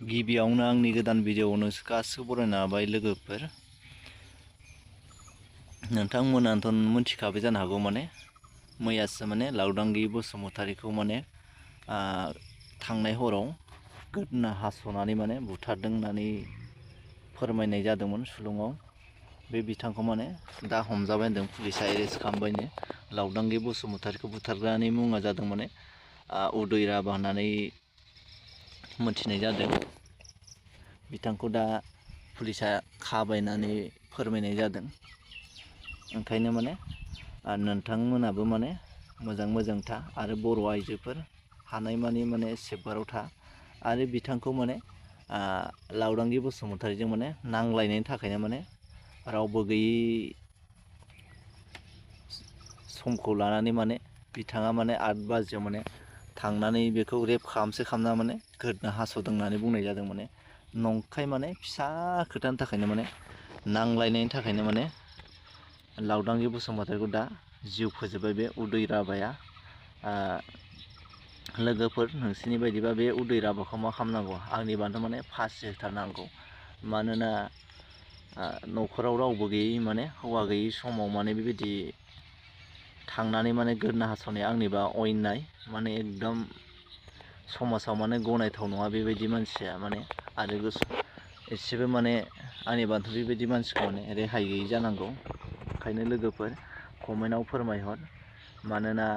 गिबियावनो आंनि गोदान भिडिअ'आवनो गासिबो बरायना लाबाय लोगोफोर। नोंथांमोनाथ' मिथिखाबाय जानो हागौ माने मैयासो माने लावदांगि बसुमतारीखौ माने थांनाय हराव गोदना हास'नानै माने बुथारदों होननानै फोरमायनाय जादोंमोन सुलुङाव। बे बिथांखौ माने दा हमजाबाय होनदों, पुलिसा एरेस्ट खालामबायनो। लावदांगि बसुमतारीखौ बुथारग्रानि मुङा जादों माने उदय राभा होननानै मोनथिनाय जादों। बिथांखौ दा पुलिसा खाबाय होननानै फोरमायनाय जादों। ओंखायनो माने नोंथांमोनाबो माने मोजां था आरो बर' आइजोफोर हानायमानि माने सेफगार्डआव था। आरो बिथांखौ माने लावदांगि बसुमतारीजों माने नांलायनायनि थाखायनो माने रावबो गैयि समखौ लानानै माने बिथाङा माने 8 बाजियाव माने थांनानै बेखौ रेप खालामना माने गोदना हास'दों होननानै बुंनाय जादों। माने नंखाय माने फिसा खोथानि थाखायनो माने नांलायनायनि थाखायनो माने लावदांगि बसुमतारीखौ दा जिउ फोजोब्बाय बे उदय राभाया। लोगोफोर, नोंसिनि बायदिबा बे उदय राभाखौ मा खालामनांगौ? आंनिबाथ' माने फासि होथारनांगौ। मानोना न'खराव रावबो गैयै माने हौवा गैयै समाव माने बेबायदि थांनानै माने गोदना हास'नाया आंनिबा अयनाय, माने एकदम समाजाव माने गनायथाव नङा बेबायदि मानसिया माने। आरो एसेबो माने आंनिबाथ' बेबायदि मानसिखौ माने रेहाय गैयै जानांगौ। ओंखायनो लोगोफोर कमेन्टआव फोरमायहर। मानोना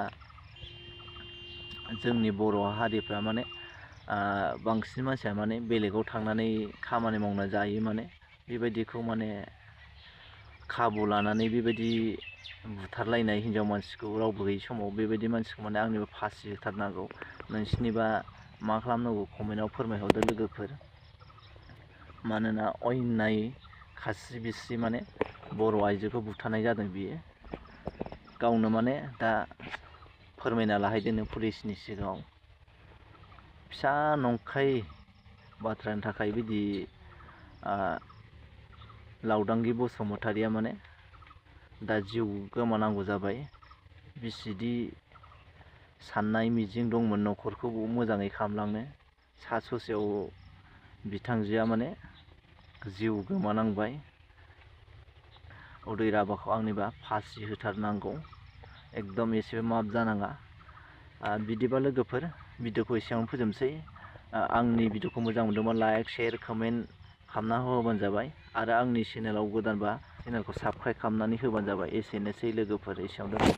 जोंनि बर' हारिफ्रा माने बांसिन मानसिया माने बेलेगाव थांनानै खामानि मावना जायो। माने बेबायदिखौ माने खाबु लानानै बेबायदि बुथारलायनाय हिनजाव मानसिखौ रावबो गैयै समाव बेबायदि मानसिखौ माने आंनिबा फासि होथारनांगौ। नोंसिनिबा मा खालामनांगौ कमेन्टआव फोरमायहरदो लोगोफोर। मानोना अयनाय खास्रि बिस्रि माने बर' आइजोखौ बुथारनाय जादों बियो। गावनो माने दा फोरमायना लाहैदोंनो पुलिसनि सिगाङाव। फिसा नंखाय बाथ्रानि थाखाय बिदि लावदांगि बसुमतारीया माने दा जिउ गोमानांगौ जाबाय। बिसिदि साननाय मिजिं दंमोन न'खरखौ मोजाङै खालामलांनो, सा ससेयाव बिथांजोआ माने जिउ गोमानांबाय। उदय राभाखौ आंनिबा फासि होथारनांगौ, एकदम एसेबो माफ जानाङा। बिदिबा लोगोफोर भिडिअखौ एसेयावनो फोजोबनोसै। आंनि भिडिअखौ मोजां मोनदोंबा लाइक, शेयार, कमेन्ट खालामना होबानो जाबाय। आरो आंनि चेनेलाव गोदानबा चेनेलखौ साबस्क्राइब खालामनानै होबानो जाबाय। एसेनोसै लोगोफोर, एसेयावनो।